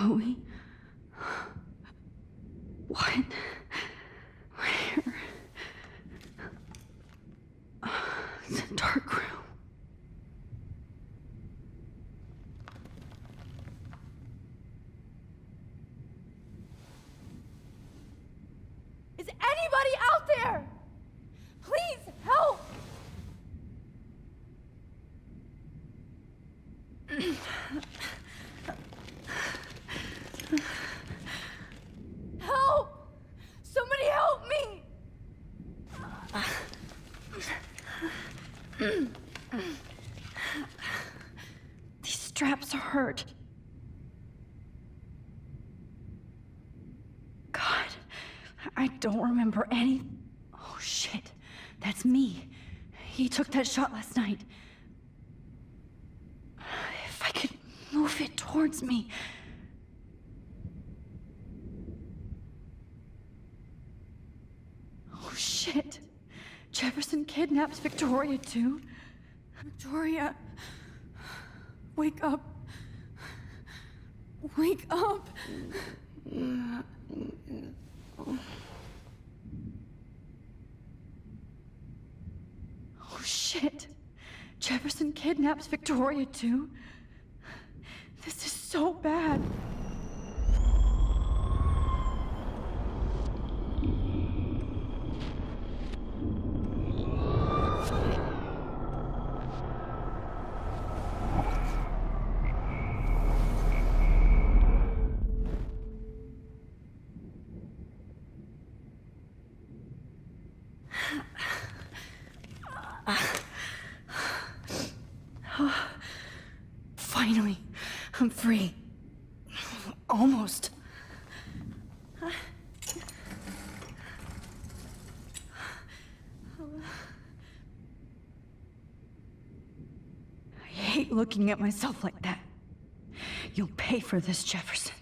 Chloe? What? Where? It's a dark room. Is anybody out there? Please help! Help! Somebody help me! These straps hurt. God, I don't remember any... Oh shit, that's me. He took that shot last night. If I could move it towards me... Oh shit. Jefferson kidnaps Victoria too. Victoria, wake up. Wake up. Oh shit. Jefferson kidnaps Victoria too. This is so bad. Finally, I'm free. Almost. I hate looking at myself like that. You'll pay for this, Jefferson.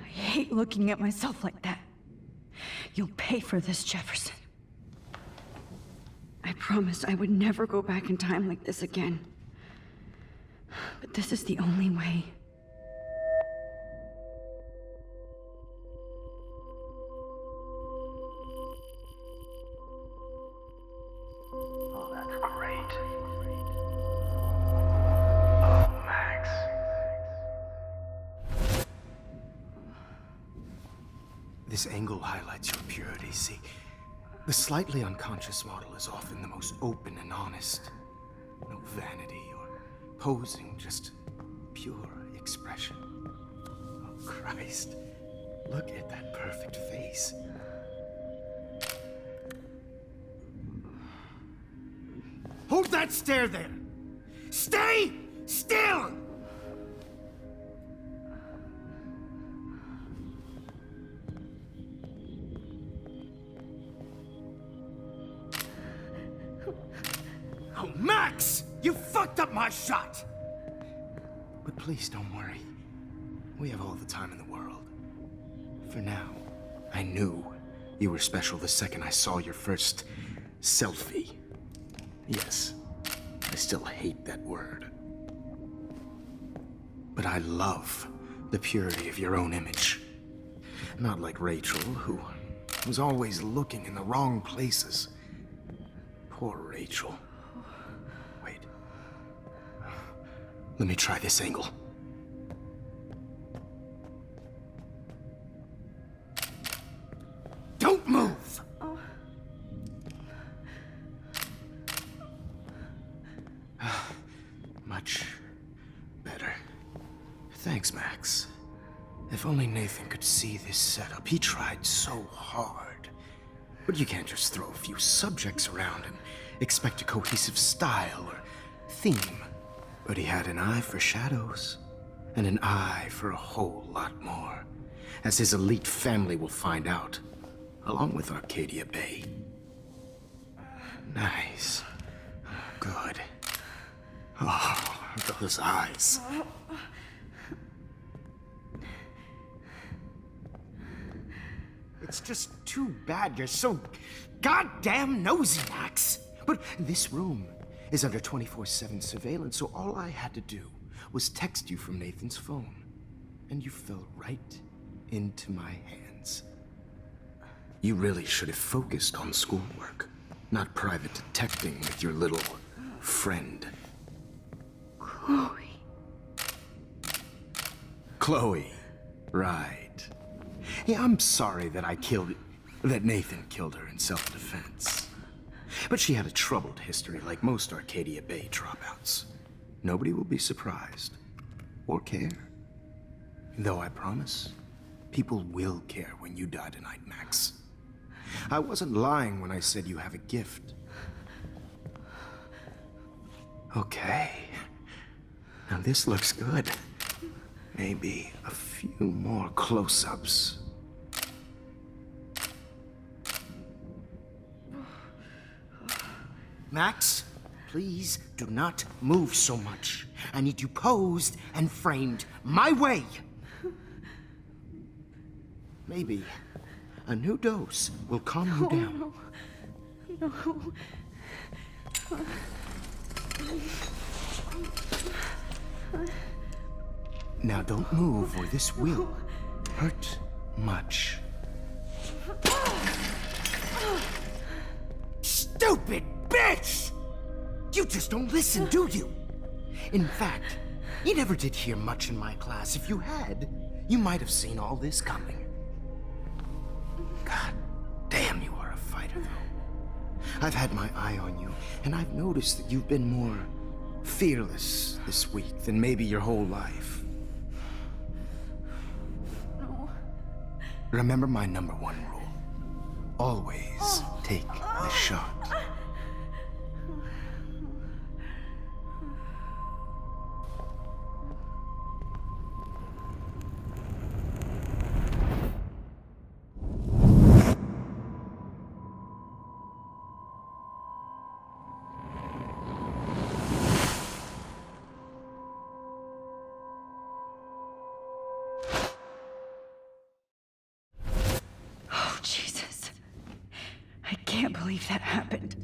I hate looking at myself like that. You'll pay for this, Jefferson. I promised I would never go back in time like this again. But this is the only way. Oh, that's great. Oh, Max. This angle highlights your purity, see? The slightly unconscious model is often the most open and honest. No vanity or posing, just pure expression. Oh, Christ. Look at that perfect face. Hold that stare there! Stay still! Oh, Max! You fucked up my shot! But please don't worry. We have all the time in the world. For now, I knew you were special the second I saw your first selfie. Yes, I still hate that word. But I love the purity of your own image. Not like Rachel, who was always looking in the wrong places. Poor Rachel. Wait. Let me try this angle. Don't move! Much better. Thanks, Max. If only Nathan could see this setup. He tried so hard. But you can't just throw a few subjects around and expect a cohesive style or theme. But he had an eye for shadows, and an eye for a whole lot more, as his elite family will find out, along with Arcadia Bay. Nice. Good. Oh, those eyes. It's just too bad you're so goddamn nosy, Max. But this room is under 24/7 surveillance, so all I had to do was text you from Nathan's phone, and you fell right into my hands. You really should have focused on schoolwork, not private detecting with your little friend. Chloe. Chloe, right. Yeah, I'm sorry that Nathan killed her in self-defense. But she had a troubled history like most Arcadia Bay dropouts. Nobody will be surprised or care. Though I promise, people will care when you die tonight, Max. I wasn't lying when I said you have a gift. Okay. Now this looks good. Maybe a few more close-ups. Max, please do not move so much. I need you posed and framed my way. Maybe a new dose will calm you down. No. Now don't move or this will hurt much. Stupid bitch! You just don't listen, do you? In fact, you never did hear much in my class. If you had, you might have seen all this coming. God damn, you are a fighter, though. I've had my eye on you, and I've noticed that you've been more fearless this week than maybe your whole life. No. Remember my #1 rule. Always take the shot. Oh, Jesus. I can't believe that happened.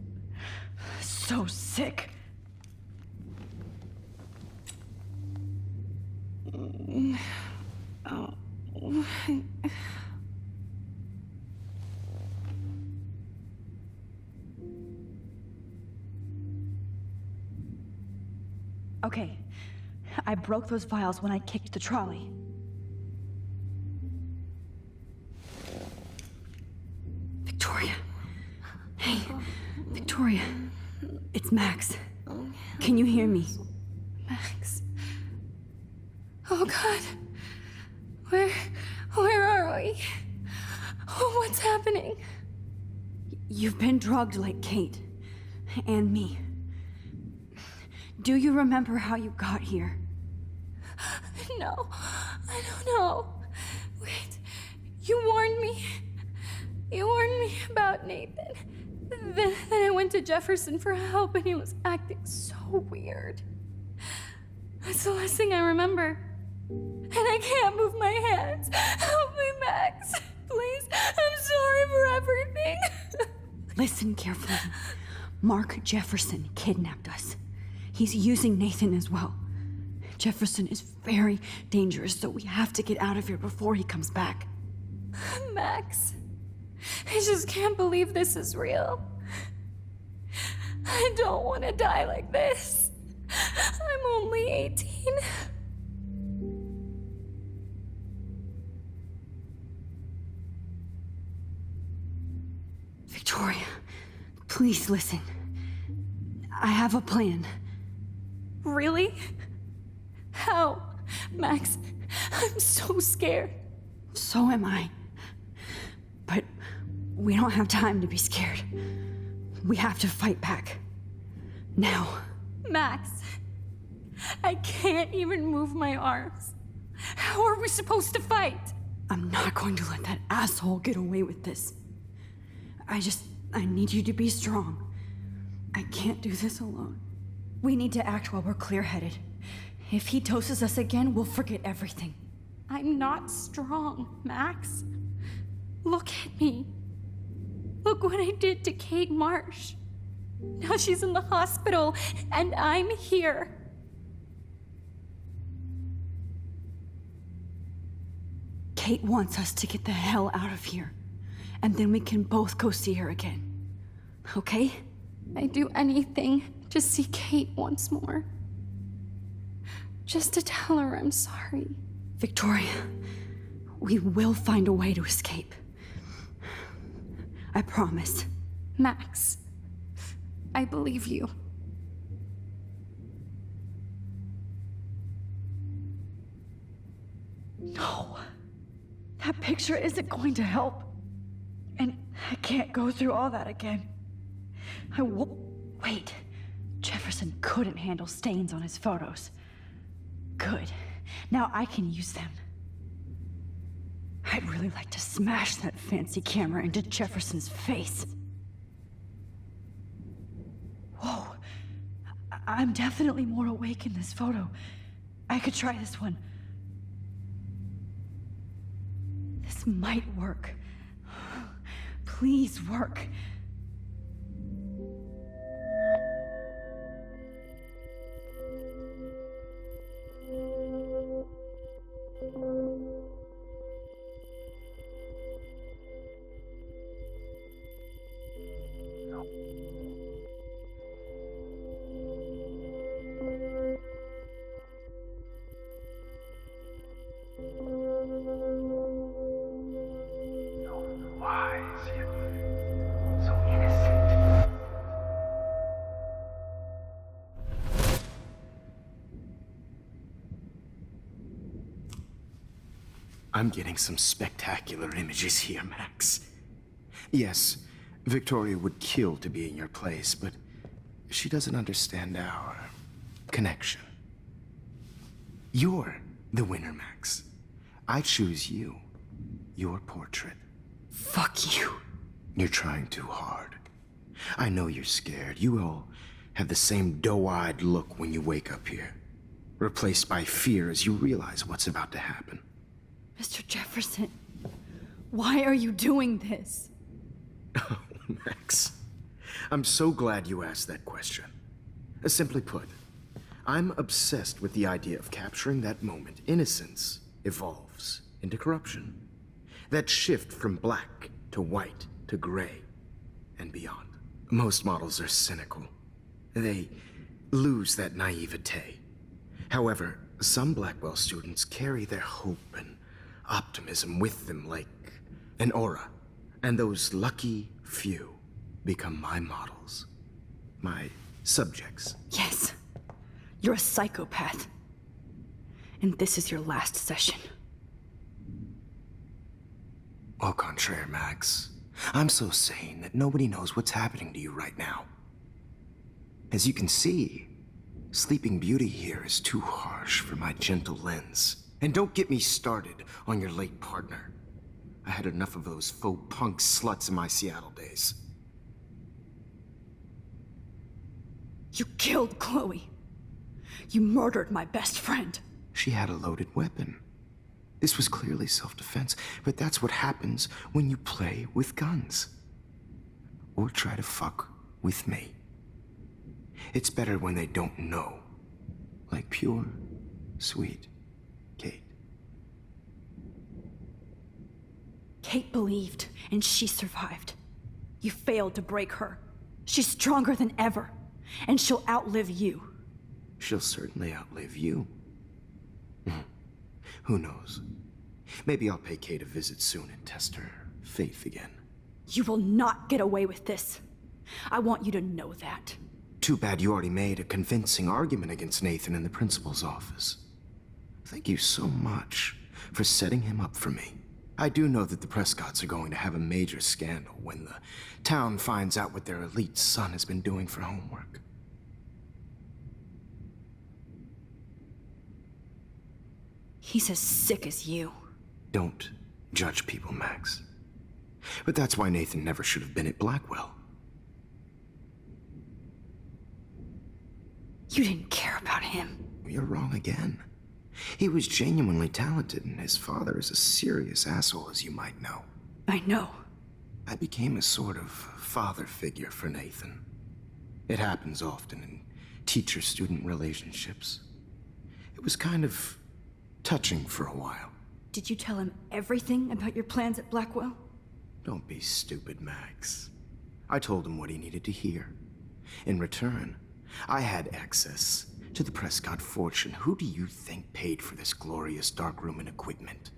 So sick. Oh. Okay. I broke those vials when I kicked the trolley. Victoria. Hey, Victoria. It's Max. Can you hear me? Max. Oh God. Where are we? Oh, what's happening? You've been drugged like Kate. And me. Do you remember how you got here? No, I don't know. Wait, you warned me. You warned me about Nathan. Then I went to Jefferson for help and he was acting so weird. That's the last thing I remember. And I can't move my hands. Help me, Max. Please, I'm sorry for everything. Listen carefully. Mark Jefferson kidnapped us. He's using Nathan as well. Jefferson is very dangerous, so we have to get out of here before he comes back. Max, I just can't believe this is real. I don't want to die like this. I'm only 18. Victoria, please listen. I have a plan. Really? How? Max, I'm so scared. So am I. But we don't have time to be scared. We have to fight back. Now. Max, I can't even move my arms. How are we supposed to fight? I'm not going to let that asshole get away with this. I need you to be strong. I can't do this alone. We need to act while we're clear-headed. If he doses us again, we'll forget everything. I'm not strong, Max. Look at me. Look what I did to Kate Marsh. Now she's in the hospital, and I'm here. Kate wants us to get the hell out of here. And then we can both go see her again. Okay? I'd do anything to see Kate once more. Just to tell her I'm sorry. Victoria, we will find a way to escape. I promise. Max, I believe you. No. That picture isn't going to help. And I can't go through all that again. I won't. Wait. Jefferson couldn't handle stains on his photos. Good. Now I can use them. I'd really like to smash that fancy camera into Jefferson's face. Whoa. I'm definitely more awake in this photo. I could try this one. This might work. Please work. I'm getting some spectacular images here, Max. Yes, Victoria would kill to be in your place, but she doesn't understand our connection. You're the winner, Max. I choose you. Your portrait. Fuck you. You're trying too hard. I know you're scared. You all have the same doe-eyed look when you wake up here, replaced by fear as you realize what's about to happen. Mr. Jefferson, why are you doing this? Oh, Max. I'm so glad you asked that question. Simply put, I'm obsessed with the idea of capturing that moment innocence evolves into corruption. That shift from black to white to gray and beyond. Most models are cynical. They lose that naivete. However, some Blackwell students carry their hope and optimism with them like an aura. And those lucky few become my models. My subjects. Yes. You're a psychopath. And this is your last session. Au contraire, Max. I'm so sane that nobody knows what's happening to you right now. As you can see, Sleeping Beauty here is too harsh for my gentle lens. And don't get me started on your late partner. I had enough of those faux punk sluts in my Seattle days. You killed Chloe. You murdered my best friend. She had a loaded weapon. This was clearly self-defense, but that's what happens when you play with guns. Or try to fuck with me. It's better when they don't know. Like pure, sweet Kate. Kate believed, and she survived. You failed to break her. She's stronger than ever, and she'll outlive you. She'll certainly outlive you. Who knows? Maybe I'll pay Kate a visit soon and test her faith again. You will not get away with this. I want you to know that. Too bad you already made a convincing argument against Nathan in the principal's office. Thank you so much for setting him up for me. I do know that the Prescotts are going to have a major scandal when the town finds out what their elite son has been doing for homework. He's as sick as you. Don't judge people, Max. But that's why Nathan never should have been at Blackwell. You didn't care about him. You're wrong again. He was genuinely talented, and his father is a serious asshole, as you might know. I know. I became a sort of father figure for Nathan. It happens often in teacher-student relationships. It was kind of touching for a while. Did you tell him everything about your plans at Blackwell? Don't be stupid, Max. I told him what he needed to hear. In return, I had access to the Prescott fortune. Who do you think paid for this glorious darkroom and equipment?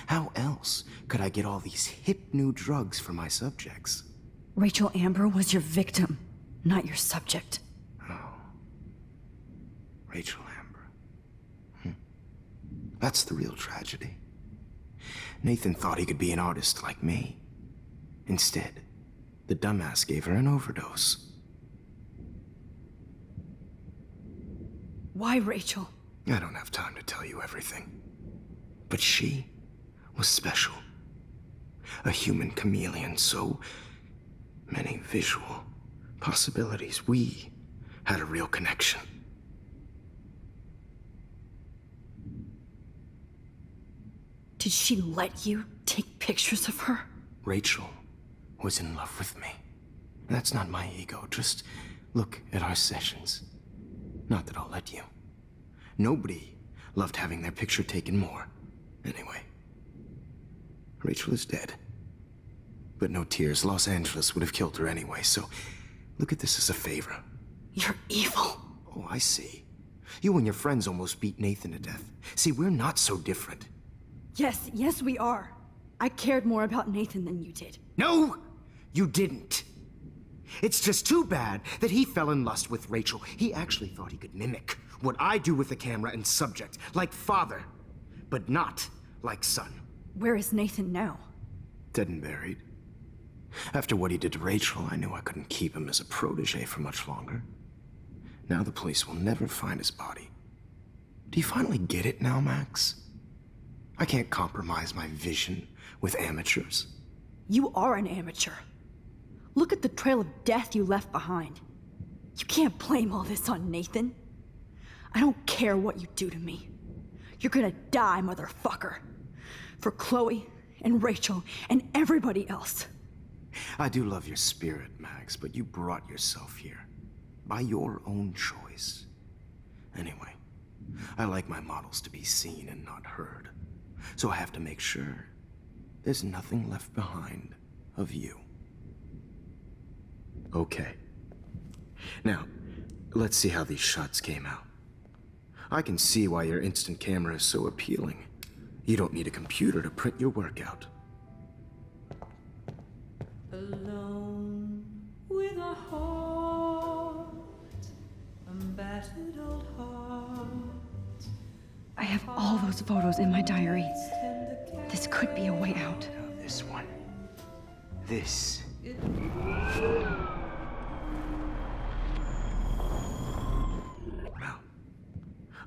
How else could I get all these hip new drugs for my subjects? Rachel Amber was your victim, not your subject. Oh. Rachel Amber. That's the real tragedy. Nathan thought he could be an artist like me. Instead, the dumbass gave her an overdose. Why Rachel? I don't have time to tell you everything. But she was special. A human chameleon, so many visual possibilities. We had a real connection. Did she let you take pictures of her? Rachel was in love with me. That's not my ego. Just look at our sessions. Not that I'll let you. Nobody loved having their picture taken more. Anyway, Rachel is dead. But no tears. Los Angeles would have killed her anyway, so look at this as a favor. You're evil. Oh, I see. You and your friends almost beat Nathan to death. See, we're not so different. Yes, we are. I cared more about Nathan than you did. No, you didn't. It's just too bad that he fell in lust with Rachel. He actually thought he could mimic what I do with the camera and subject, like father, but not like son. Where is Nathan now? Dead and buried. After what he did to Rachel, I knew I couldn't keep him as a protege for much longer. Now the police will never find his body. Do you finally get it now, Max? I can't compromise my vision with amateurs. You are an amateur. Look at the trail of death you left behind. You can't blame all this on Nathan. I don't care what you do to me. You're gonna die, motherfucker. For Chloe and Rachel and everybody else. I do love your spirit, Max, but you brought yourself here. By your own choice. Anyway, I like my models to be seen and not heard. So I have to make sure there's nothing left behind of you. Okay. Now, let's see how these shots came out. I can see why your instant camera is so appealing. You don't need a computer to print your work out. Alone with a heart, a battered old heart. I have all those photos in my diary. This could be a way out. Now this one. This. Well,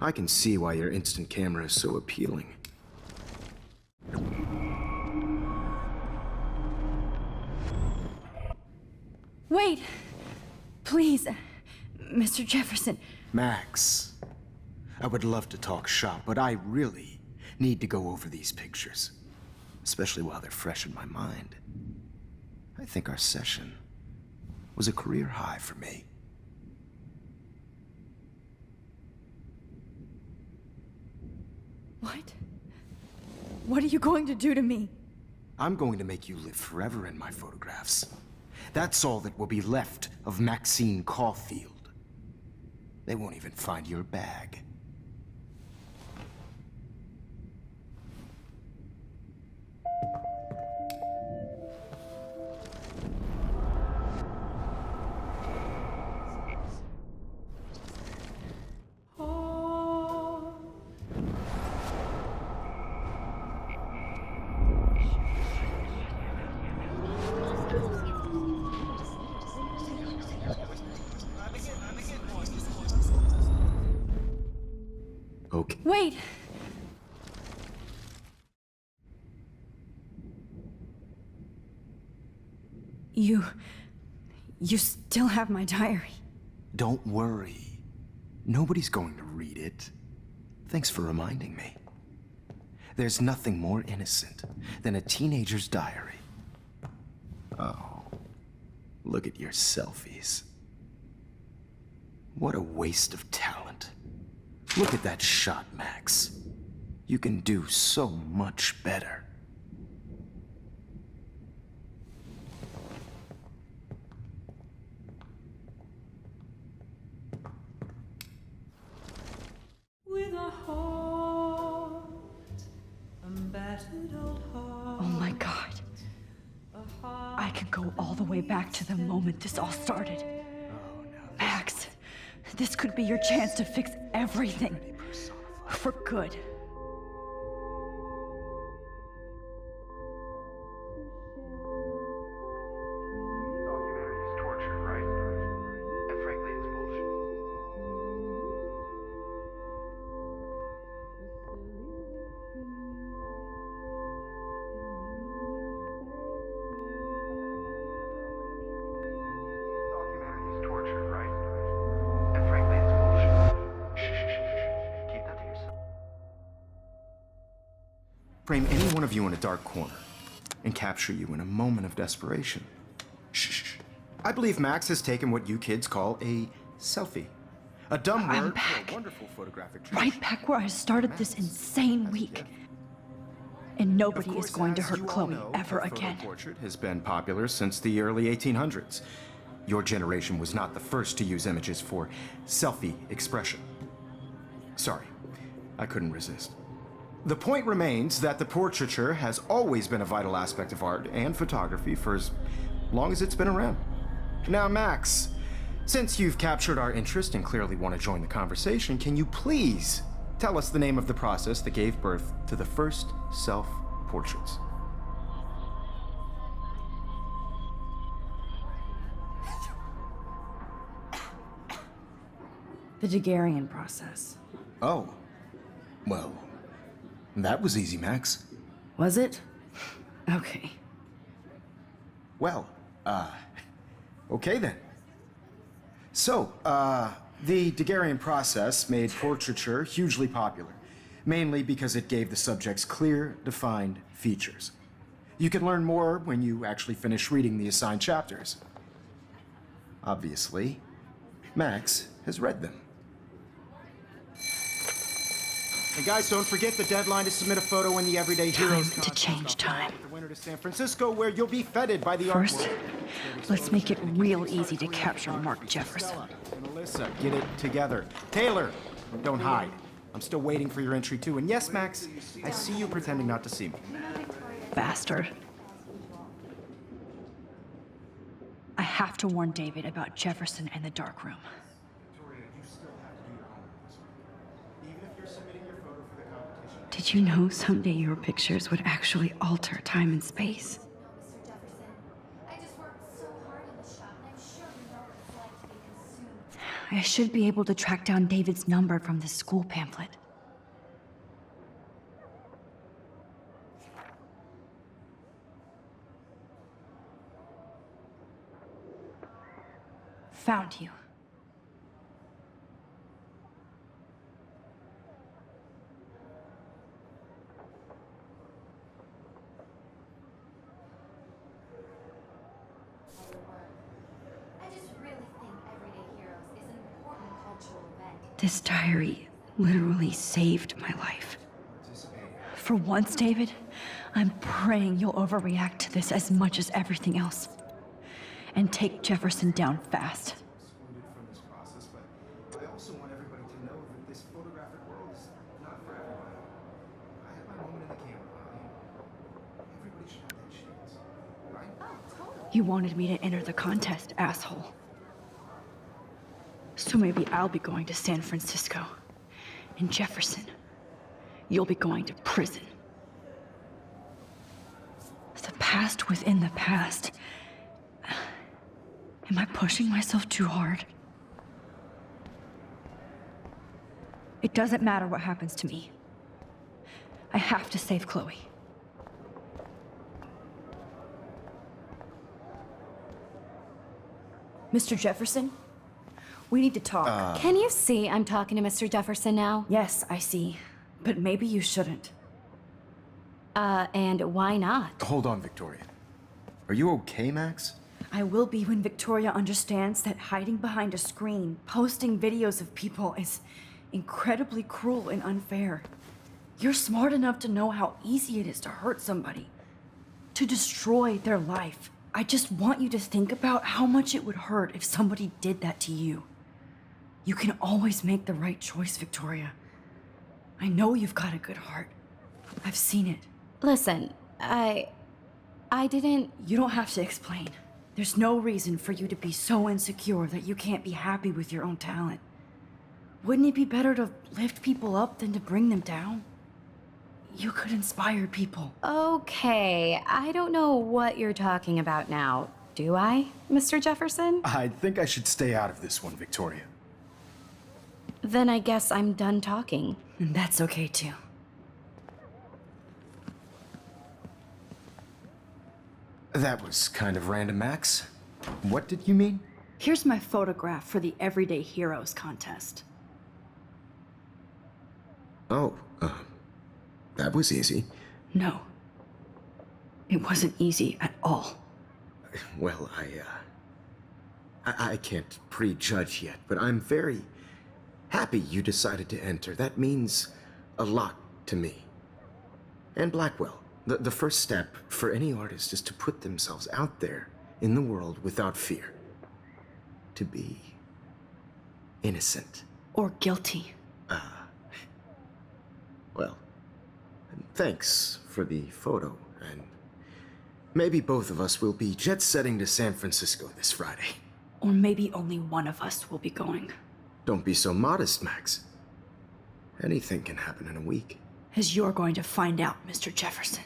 I can see why your instant camera is so appealing. Wait! Please, Mr. Jefferson. Max, I would love to talk shop, but I really need to go over these pictures. Especially while they're fresh in my mind. I think our session was a career high for me. What? What are you going to do to me? I'm going to make you live forever in my photographs. That's all that will be left of Maxine Caulfield. They won't even find your bag. Okay. Wait! You still have my diary. Don't worry. Nobody's going to read it. Thanks for reminding me. There's nothing more innocent than a teenager's diary. Oh, look at your selfies. What a waste of talent. Look at that shot, Max. You can do so much better. With a heart, a battered old heart. Oh my god. I can go all the way back to the moment this all started. Max, this could be your chance to fix everything. For good. Humanity's torture, right? And frankly, it's bullshit. Humanity's torture, right? And frankly, it's bullshit. Shh. Keep that to yourself. Frame any one of you in a dark corner and capture you in a moment of desperation. Shh. I believe Max has taken what you kids call a selfie. A dumb I'm word for back. a wonderful photographic Right back where I started this insane week. And nobody is going to hurt Chloe ever again. The portrait has been popular since the early 1800s. Your generation was not the first to use images for selfie expression. Sorry, I couldn't resist. The point remains that the portraiture has always been a vital aspect of art and photography for as long as it's been around. Now, Max, since you've captured our interest and clearly want to join the conversation, can you please tell us the name of the process that gave birth to the first self-portraits? The Daguerrean process. Oh, well, that was easy, Max. Was it? Okay. Well, okay then. So, the Daguerrean process made portraiture hugely popular, mainly because it gave the subjects clear, defined features. You can learn more when you actually finish reading the assigned chapters. Obviously, Max has read them. And guys, don't forget the deadline to submit a photo in the Everyday Heroes Time to change time. The winter to San Francisco, where you'll be feted by the art First, world. let's make it real easy to capture Mark Jefferson. And Alyssa, get it together. Taylor, don't hide. I'm still waiting for your entry too. And yes, Max, I see you pretending not to see me. Bastard. I have to warn David about Jefferson and the dark room. Victoria, you still have to do your homework. Even if you're submitting your photo for the competition. Did you know someday your pictures would actually alter time and space? Mr. Jefferson, I just worked so hard in the shop, and I'm sure you know what it's like to be consumed. I should be able to track down David's number from this school pamphlet. Found you. I just really think Everyday Heroes is an important cultural event. This diary literally saved my life. For once, David, I'm praying you'll overreact to this as much as everything else. And take Jefferson down fast. Excluded from this process, but I also want everybody to know that this photographic world is not for everybody. I have my moment in the camera, everybody should have that chance, right? Oh, totally. You wanted me to enter the contest, asshole. So maybe I'll be going to San Francisco. And Jefferson, you'll be going to prison. The past within the past. Am I pushing myself too hard? It doesn't matter what happens to me. I have to save Chloe. Mr. Jefferson? We need to talk. Can you see I'm talking to Mr. Jefferson now? Yes, I see. But maybe you shouldn't. And why not? Hold on, Victoria. Are you okay, Max? I will be when Victoria understands that hiding behind a screen, posting videos of people is incredibly cruel and unfair. You're smart enough to know how easy it is to hurt somebody, to destroy their life. I just want you to think about how much it would hurt if somebody did that to you. You can always make the right choice, Victoria. I know you've got a good heart. I've seen it. Listen, I didn't... You don't have to explain. There's no reason for you to be so insecure that you can't be happy with your own talent. Wouldn't it be better to lift people up than to bring them down? You could inspire people. Okay, I don't know what you're talking about now. Do I, Mr. Jefferson? I think I should stay out of this one, Victoria. Then I guess I'm done talking. And that's okay too. That was kind of random, Max. What did you mean? Here's my photograph for the Everyday Heroes contest. Oh, that was easy. No. It wasn't easy at all. Well, I can't prejudge yet, but I'm very happy you decided to enter. That means a lot to me. And Blackwell. The first step for any artist is to put themselves out there in the world without fear. To be innocent. Or guilty. Well, thanks for the photo, and maybe both of us will be jet-setting to San Francisco this Friday. Or maybe only one of us will be going. Don't be so modest, Max. Anything can happen in a week. As you're going to find out, Mr. Jefferson.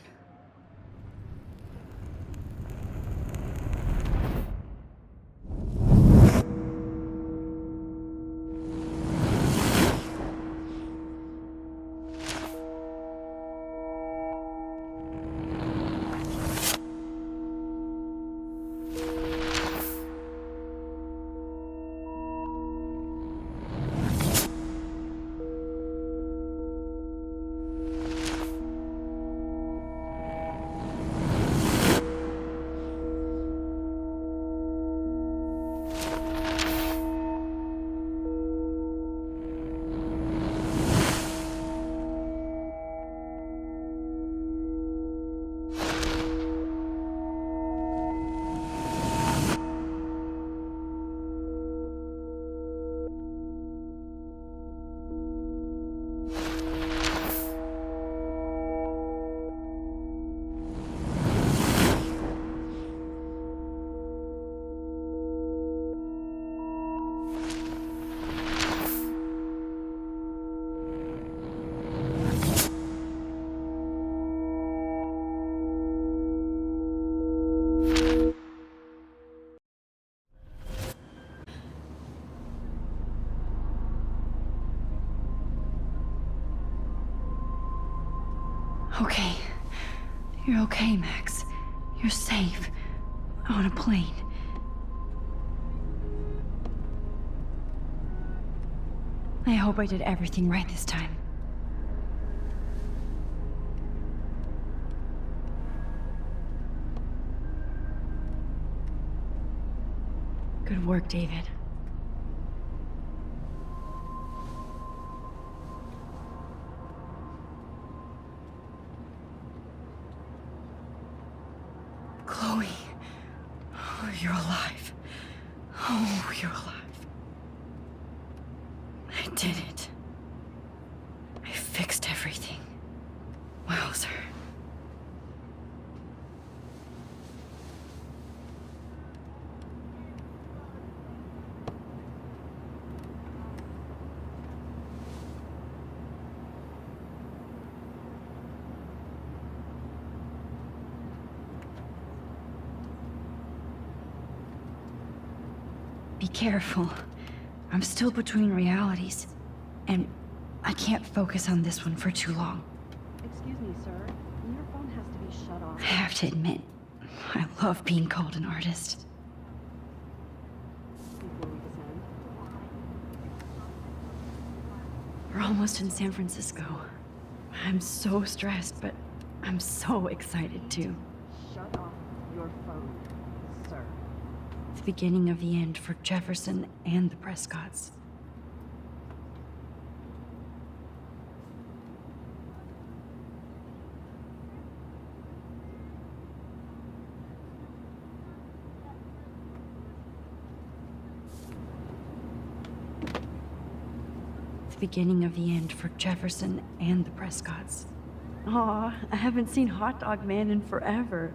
Okay. You're okay, Max. You're safe. On a plane. I hope I did everything right this time. Good work, David. Chloe. Oh, you're alive. Oh, you're alive. I did it. I fixed everything. Wowzer. Be careful. I'm still between realities, and I can't focus on this one for too long. Excuse me, sir. Your phone has to be shut off. I have to admit, I love being called an artist. Before we descend. We're almost in San Francisco. I'm so stressed, but I'm so excited too. Shut off your phone, sir. The beginning of the end for Jefferson and the Prescotts. The beginning of the end for Jefferson and the Prescotts. Aw, I haven't seen Hot Dog Man in forever.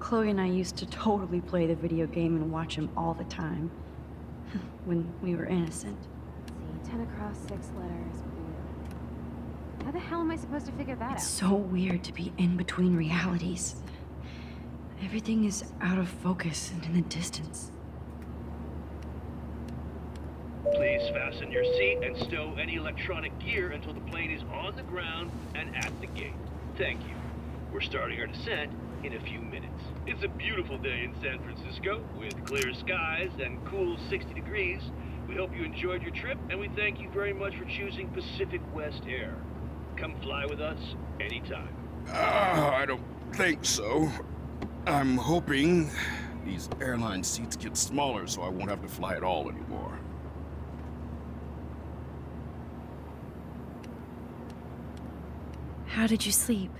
Chloe and I used to totally play the video game and watch him all the time. When we were innocent. See, 10 across, 6 letters, blue. How the hell am I supposed to figure that It's out? so weird to be in between realities. Everything is out of focus and in the distance. Please fasten your seat and stow any electronic gear until the plane is on the ground and at the gate. Thank you. We're starting our descent in a few minutes. It's a beautiful day in San Francisco with clear skies and cool 60 degrees. We hope you enjoyed your trip, and we thank you very much for choosing Pacific West Air. Come fly with us anytime. I don't think so. I'm hoping these airline seats get smaller so I won't have to fly at all anymore. How did you sleep?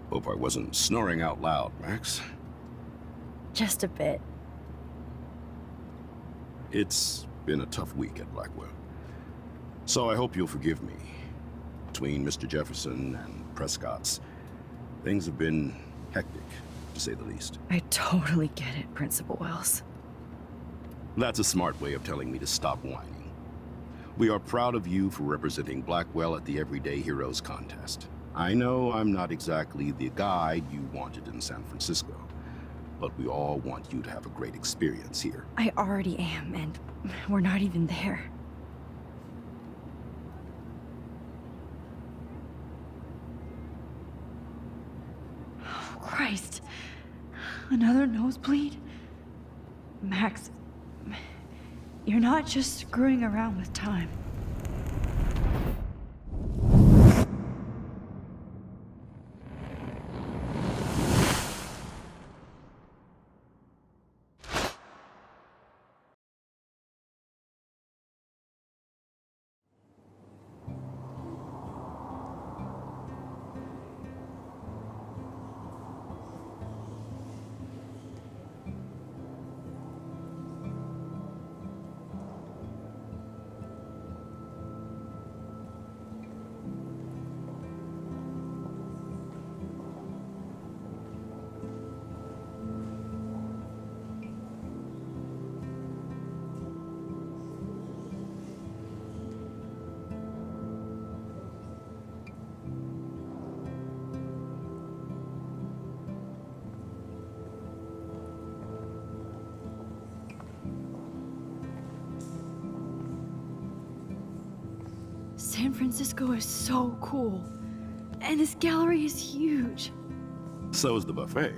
Hope I wasn't snoring out loud, Max. Just a bit. It's been a tough week at Blackwell. So I hope you'll forgive me. Between Mr. Jefferson and Prescott's, things have been hectic, to say the least. I totally get it, Principal Wells. That's a smart way of telling me to stop whining. We are proud of you for representing Blackwell at the Everyday Heroes contest. I know I'm not exactly the guide you wanted in San Francisco, but we all want you to have a great experience here. I already am, and we're not even there. Oh, Christ. Another nosebleed? Max, you're not just screwing around with time. San Francisco is so cool. And this gallery is huge. So is the buffet.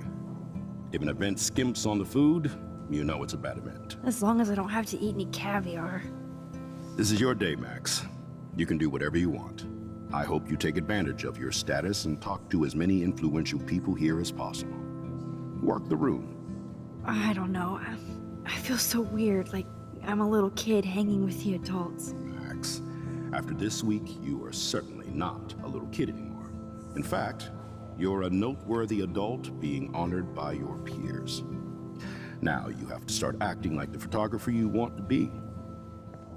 If an event skimps on the food, you know it's a bad event. As long as I don't have to eat any caviar. This is your day, Max. You can do whatever you want. I hope you take advantage of your status and talk to as many influential people here as possible. Work the room. I don't know. I feel so weird, like I'm a little kid hanging with the adults. Max, after this week, you are certainly not a little kid anymore. In fact, you're a noteworthy adult being honored by your peers. Now you have to start acting like the photographer you want to be.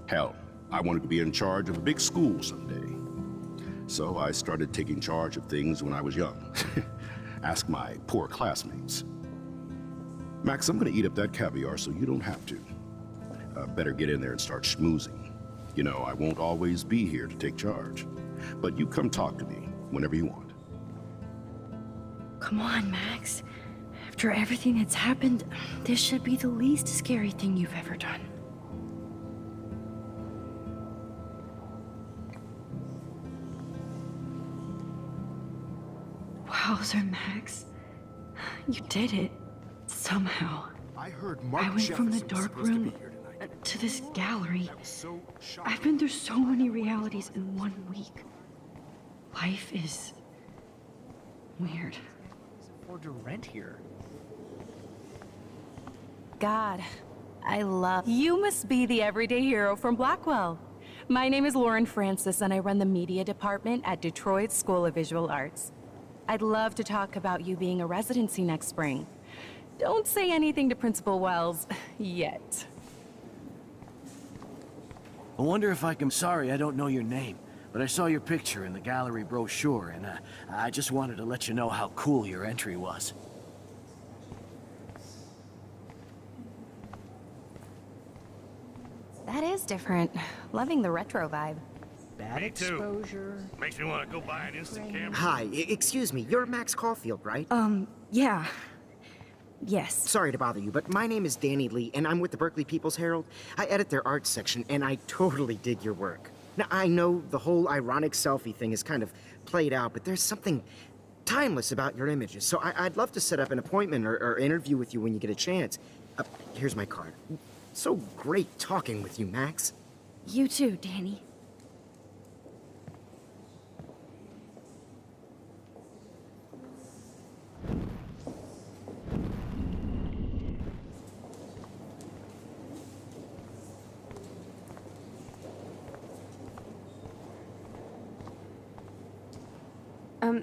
Hell, I wanted to be in charge of a big school someday. So I started taking charge of things when I was young. Ask my poor classmates. Max, I'm gonna eat up that caviar so you don't have to. Better get in there and start schmoozing. You know, I won't always be here to take charge. But you come talk to me whenever you want. Come on, Max. After everything that's happened, this should be the least scary thing you've ever done. Wowzer, Max. You did it. Somehow. I heard Mark I went from the Jefferson was dark supposed to be room here tonight. to this gallery. I was so shocked. I've been through so many realities in 1 week. Life is weird. Afford to rent here. God, I love... You must be the everyday hero from Blackwell. My name is Lauren Francis, and I run the media department at Detroit School of Visual Arts. I'd love to talk about you being a residency next spring. Don't say anything to Principal Wells yet. I wonder if I can... Sorry, I don't know your name, but I saw your picture in the gallery brochure, and I just wanted to let you know how cool your entry was. That is different. Loving the retro vibe. Bad Me too. exposure. Makes me want to go buy an instant camera. Hi, excuse me, you're Max Caulfield, right? Yeah. Yes. Sorry to bother you, but my name is Danny Lee, and I'm with the Berkeley People's Herald. I edit their arts section, and I totally dig your work. Now, I know the whole ironic selfie thing is kind of played out, but there's something timeless about your images, so I'd love to set up an appointment or interview with you when you get a chance. Here's my card. So great talking with you, Max. You too, Danny.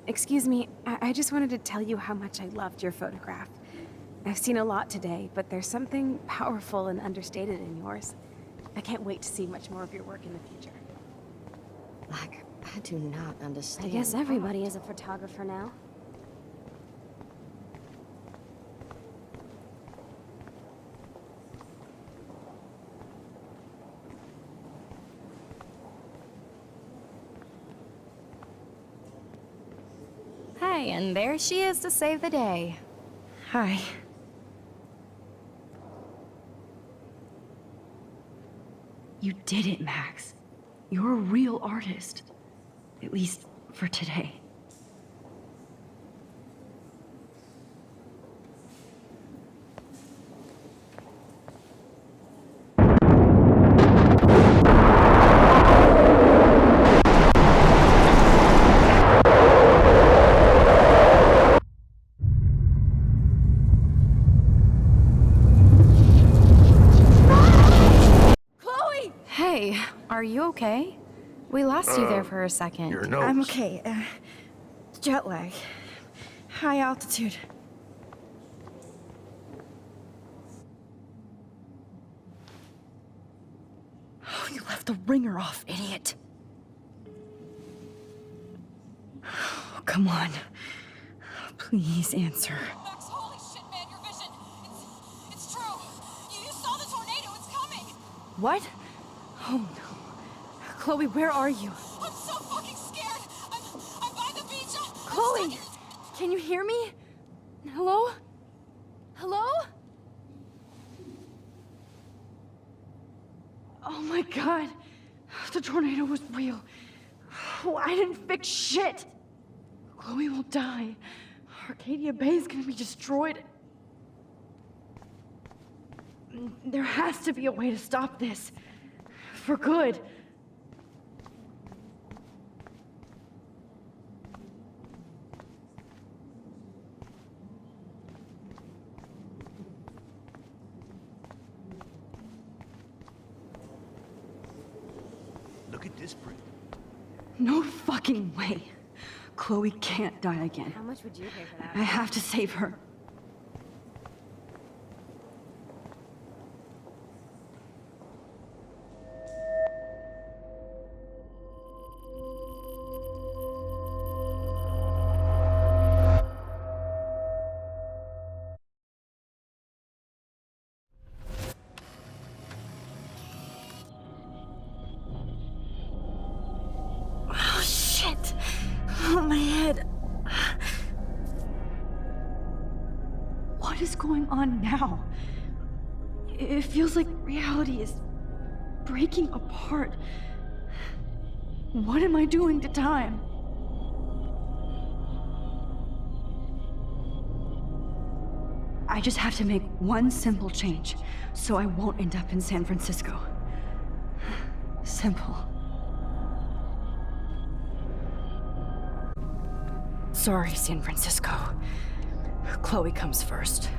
Excuse me, I just wanted to tell you how much I loved your photograph. I've seen a lot today, but there's something powerful and understated in yours. I can't wait to see much more of your work in the future. Like, I do not understand. I guess everybody is a photographer now. Hi, and there she is to save the day. Hi. You did it, Max. You're a real artist. At least for today. Hey, are you okay? We lost you there for a second. Your nose. I'm okay. Jet lag. High altitude. Oh, you left the ringer off, idiot. Oh, come on. Please answer. Max, holy shit, man, your vision. It's true. You saw the tornado. It's coming. What? Oh no. Chloe, where are you? I'm so fucking scared. I'm by the beach. Chloe! Can you hear me? Hello? Hello? Oh my god. The tornado was real. Oh, I didn't fix shit. Chloe will die. Arcadia Bay is gonna be destroyed. There has to be a way to stop this. For good. Look at this print. No fucking way. Chloe can't die again. How much would you pay for that? I have to save her. Oh, shit. Oh, my head. What is going on now? It feels like reality is breaking apart. What am I doing to time? I just have to make one simple change, so I won't end up in San Francisco. Simple. Sorry, San Francisco. Chloe comes first.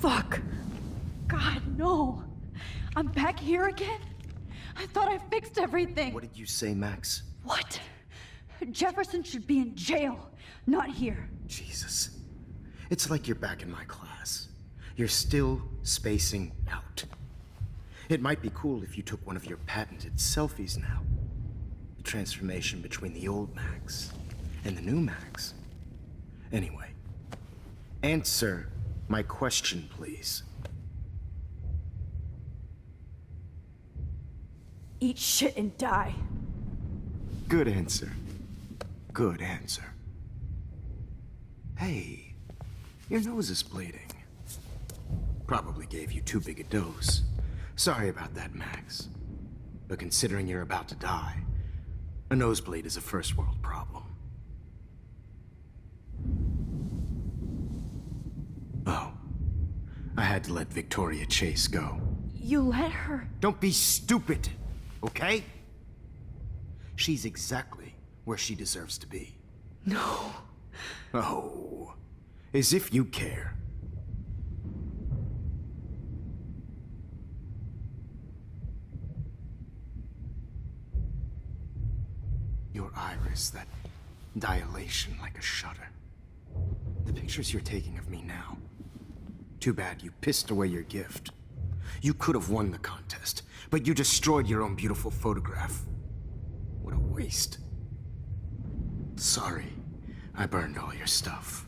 Fuck. God, no. I'm back here again? I thought I fixed everything. What did you say, Max? What? Jefferson should be in jail, not here. Jesus. It's like you're back in my class. You're still spacing out. It might be cool if you took one of your patented selfies now. The transformation between the old Max and the new Max. Anyway, answer my question, please. Eat shit and die. Good answer. Good answer. Hey, your nose is bleeding. Probably gave you too big a dose. Sorry about that, Max. But considering you're about to die, a nosebleed is a first world problem. Oh, I had to let Victoria Chase go. You let her? Don't be stupid, okay? She's exactly where she deserves to be. No. Oh, as if you care. Your iris, that dilation like a shutter. The pictures you're taking of me now. Too bad you pissed away your gift. You could have won the contest, but you destroyed your own beautiful photograph. What a waste. Sorry, I burned all your stuff.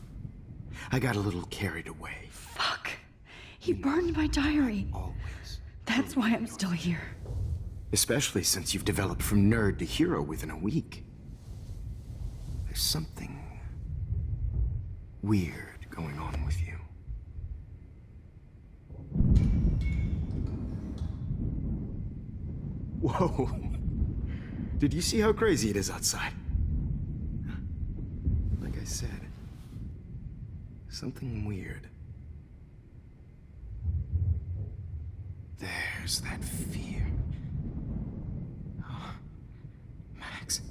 I got a little carried away. Fuck. He burned my diary. Always. That's why I'm still here. Especially since you've developed from nerd to hero within a week. There's something weird going on with you. Whoa. Did you see how crazy it is outside? Like I said, something weird. There's that fear. Oh, Max,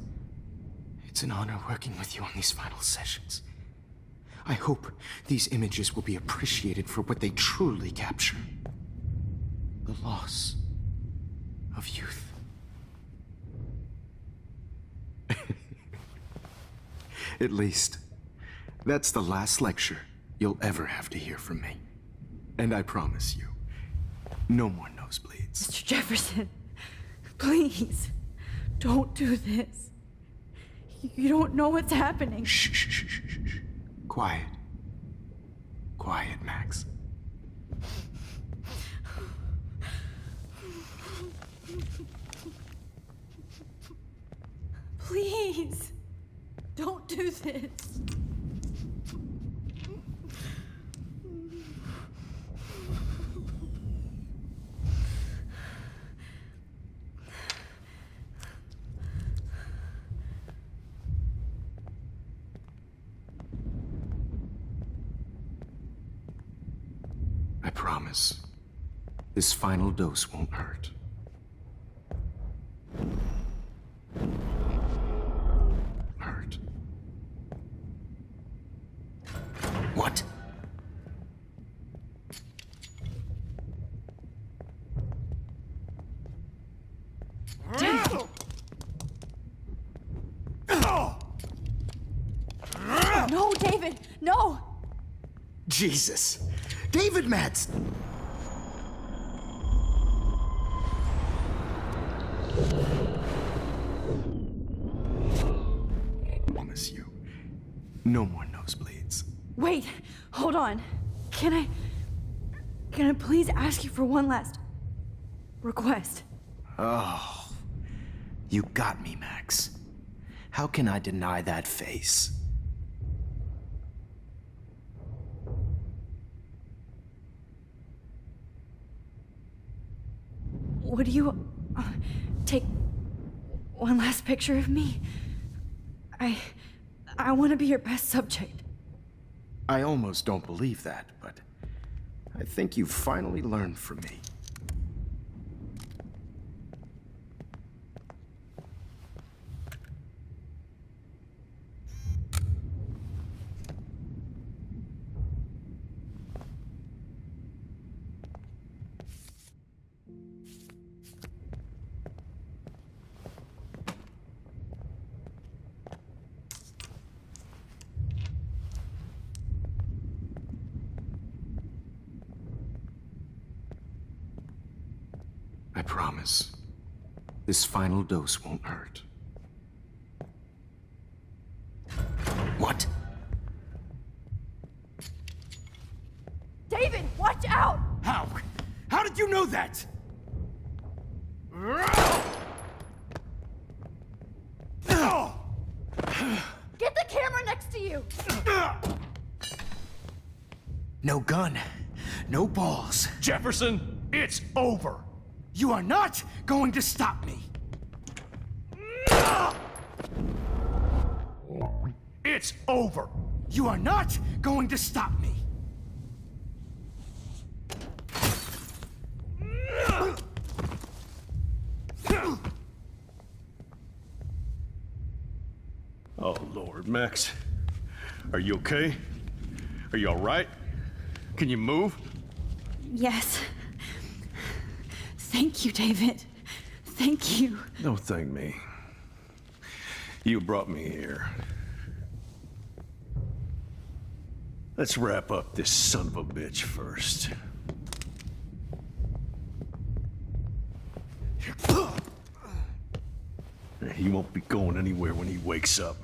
it's an honor working with you on these final sessions. I hope these images will be appreciated for what they truly capture. The loss of youth. At least, that's the last lecture you'll ever have to hear from me. And I promise you, no more nosebleeds. Mr. Jefferson, please, don't do this. You don't know what's happening. Shh, shh, shh, shh, shh. Quiet. Quiet, Max. Please, don't do this. I promise, this final dose won't hurt. Hurt. What? No, David, no! Jesus! David Matz! I promise you, no more nosebleeds. Wait, hold on. Can I please ask you for one last request? Oh, you got me, Max. How can I deny that face? would you take one last picture of me? I want to be your best subject. I almost don't believe that, but I think you've finally learned from me. I promise. This final dose won't hurt. What? David, watch out! How? How did you know that? Get the camera next to you! No gun, no balls. Jefferson, it's over. You are not going to stop me. It's over. You are not going to stop me. Oh, Lord, Max. Are you okay? Are you all right? Can you move? Yes. Thank you, David. Thank you. Don't thank me. You brought me here. Let's wrap up this son of a bitch first. He won't be going anywhere when he wakes up.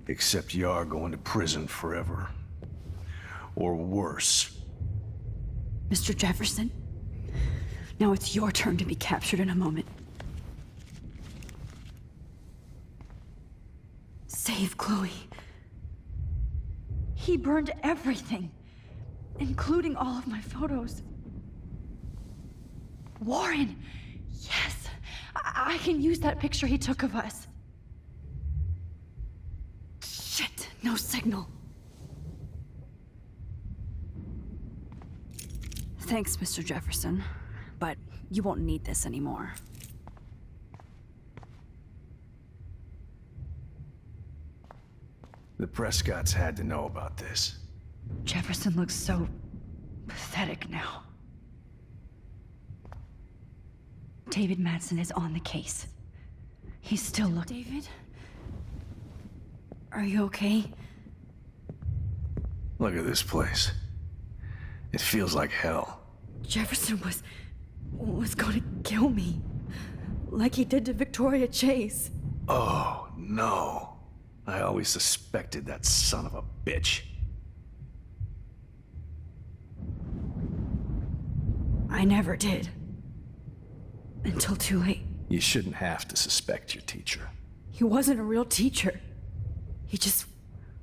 Except you are going to prison forever. Or worse. Mr. Jefferson, now it's your turn to be captured in a moment. Save Chloe. He burned everything, including all of my photos. Warren, yes, I can use that picture he took of us. Shit, no signal. Thanks, Mr. Jefferson, but you won't need this anymore. The Prescotts had to know about this. Jefferson looks so pathetic now. David Madsen is on the case. He's still looking. David? Are you okay? Look at this place. It feels like hell. Jefferson was going to kill me. Like he did to Victoria Chase. Oh, no. I always suspected that son of a bitch. I never did. Until too late. You shouldn't have to suspect your teacher. He wasn't a real teacher. He just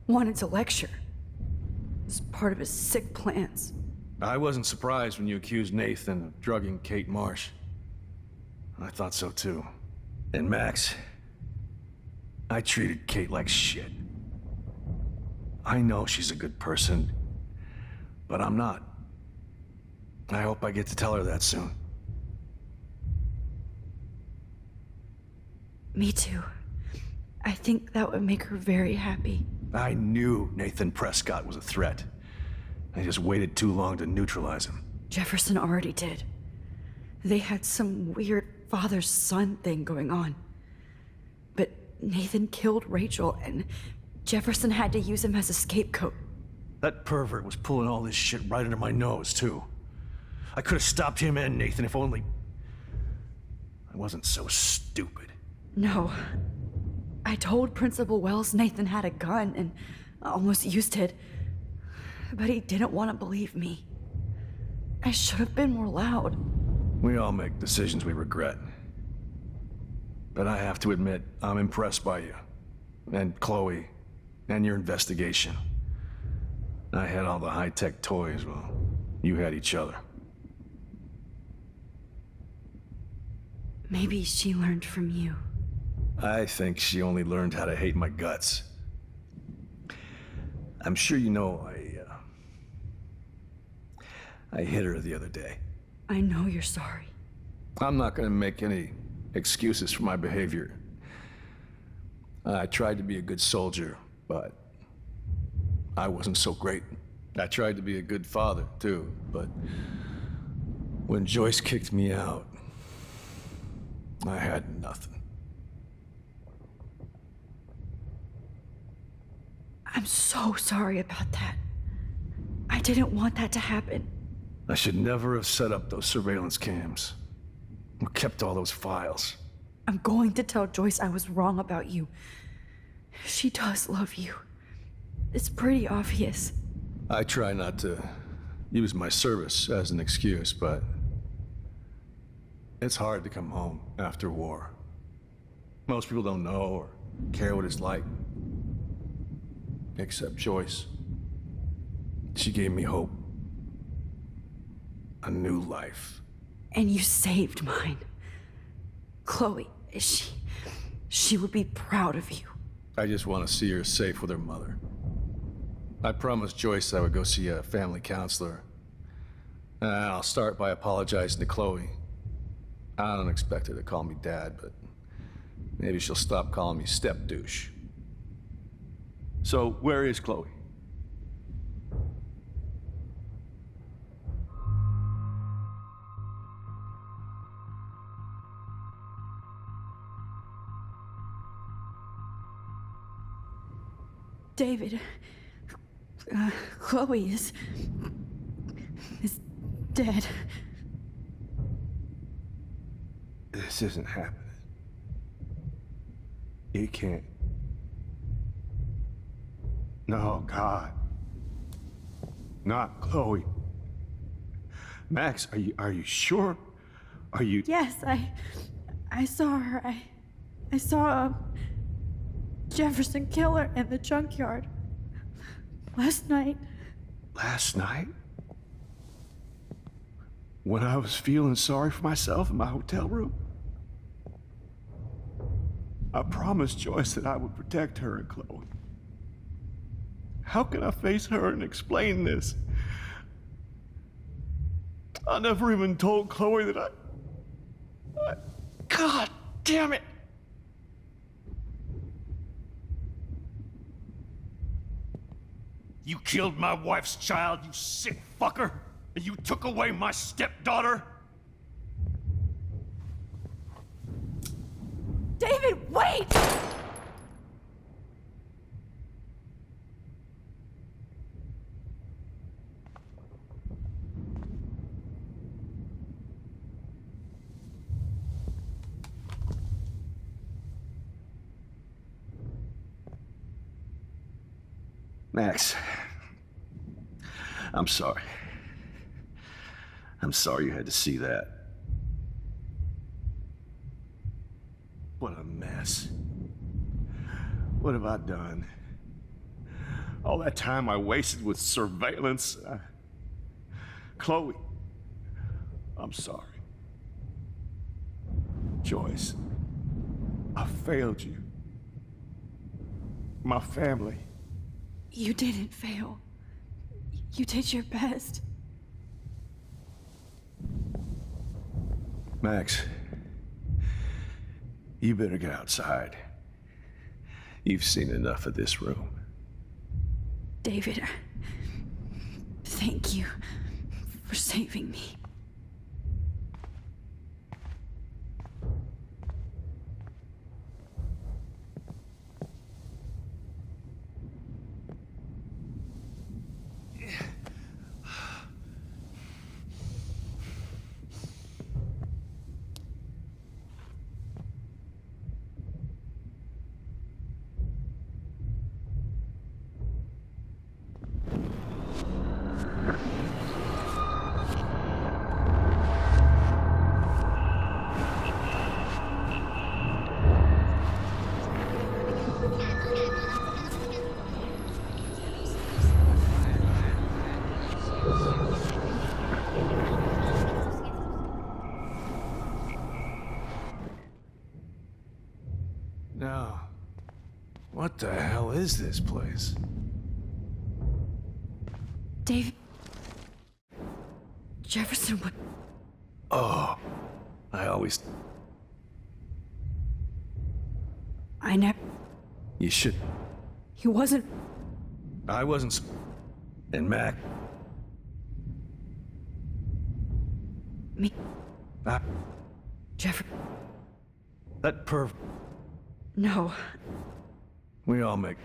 wanted to lecture. It was part of his sick plans. I wasn't surprised when you accused Nathan of drugging Kate Marsh. I thought so too. And Max, I treated Kate like shit. I know she's a good person, but I'm not. I hope I get to tell her that soon. Me too. I think that would make her very happy. I knew Nathan Prescott was a threat. I just waited too long to neutralize him. Jefferson already did. They had some weird father-son thing going on. But Nathan killed Rachel, and Jefferson had to use him as a scapegoat. That pervert was pulling all this shit right under my nose, too. I could have stopped him and Nathan if only I wasn't so stupid. No. I told Principal Wells Nathan had a gun and almost used it. But he didn't want to believe me. I should have been more loud. We all make decisions we regret. But I have to admit, I'm impressed by you. And Chloe. And your investigation. I had all the high-tech toys, well, you had each other. Maybe she learned from you. I think she only learned how to hate my guts. I'm sure you know I hit her the other day. I know you're sorry. I'm not gonna make any excuses for my behavior. I tried to be a good soldier, but I wasn't so great. I tried to be a good father, too, but when Joyce kicked me out, I had nothing. I'm so sorry about that. I didn't want that to happen. I should never have set up those surveillance cams or kept all those files. I'm going to tell Joyce I was wrong about you. She does love you. It's pretty obvious. I try not to use my service as an excuse, but it's hard to come home after war. Most people don't know or care what it's like. Except Joyce. She gave me hope. A new life. And you saved mine. Chloe, she would be proud of you. I just want to see her safe with her mother. I promised Joyce I would go see a family counselor. And I'll start by apologizing to Chloe. I don't expect her to call me Dad, but maybe she'll stop calling me step douche. So, where is Chloe? David, Chloe is dead. This isn't happening. It can't. No, God. Not Chloe. Max, are you sure? Are you... Yes, I saw her. I saw Jefferson kill her in the junkyard. Last night. Last night? When I was feeling sorry for myself in my hotel room? I promised Joyce that I would protect her and Chloe. How can I face her and explain this? I never even told Chloe that I... God damn it! You killed my wife's child, you sick fucker! And you took away my stepdaughter? David, wait! Max, I'm sorry. I'm sorry you had to see that. What a mess. What have I done? All that time I wasted with surveillance. Chloe, I'm sorry. Joyce, I failed you. My family. You didn't fail. You did your best. Max, you better get outside. You've seen enough of this room. David, thank you for saving me. Now, what the hell is this place? David. Jefferson would. Oh, I always... I never. You should... He wasn't. I wasn't... And Mac... Me. Ah, Jefferson. that perv... No. We all make...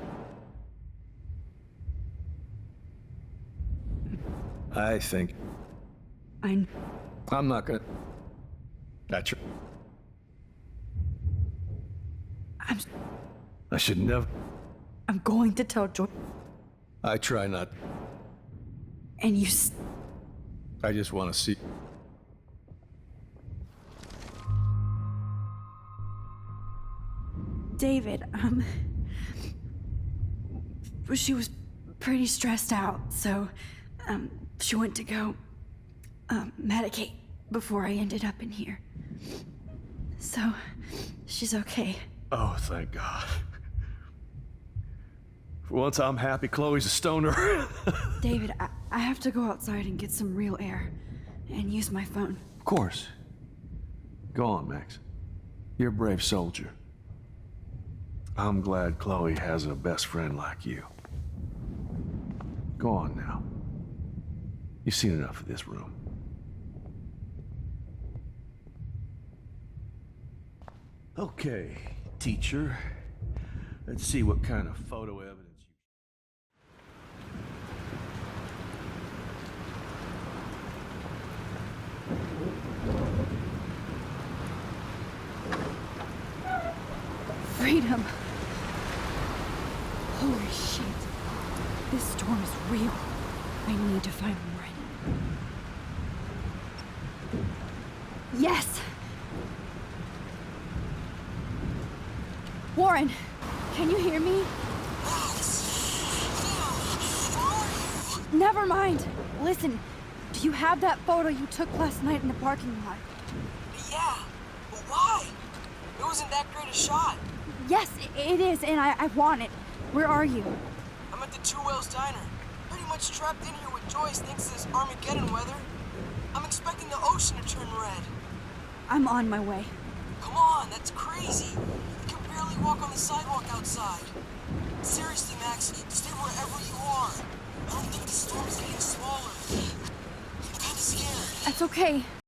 I think... I'm not gonna... That's your... I should never... I'm going to tell Joy. I try not... And you I just want to see... David, she was pretty stressed out, so, she went to go, medicate before I ended up in here. So, she's okay. Oh, thank God. For once I'm happy Chloe's a stoner. David, I have to go outside and get some real air and use my phone. Of course. Go on, Max. You're a brave soldier. I'm glad Chloe has a best friend like you. Go on now. You've seen enough of this room. Okay, teacher. Let's see what kind of photo evidence Freedom. Holy shit. This storm is real. I need to find Warren. Yes! Warren, can you hear me? Never mind. Listen, do you have that photo you took last night in the parking lot? Yeah, but why? It wasn't that great a shot. Yes, it is, and I want it. Where are you? I'm at the Two Whales Diner. Pretty much trapped in here with Joyce thinks this Armageddon weather. I'm expecting the ocean to turn red. I'm on my way. Come on, that's crazy. You can barely walk on the sidewalk outside. Seriously, Max, stay wherever you are. I don't think the storm's getting smaller. I'm kinda scared. That's okay.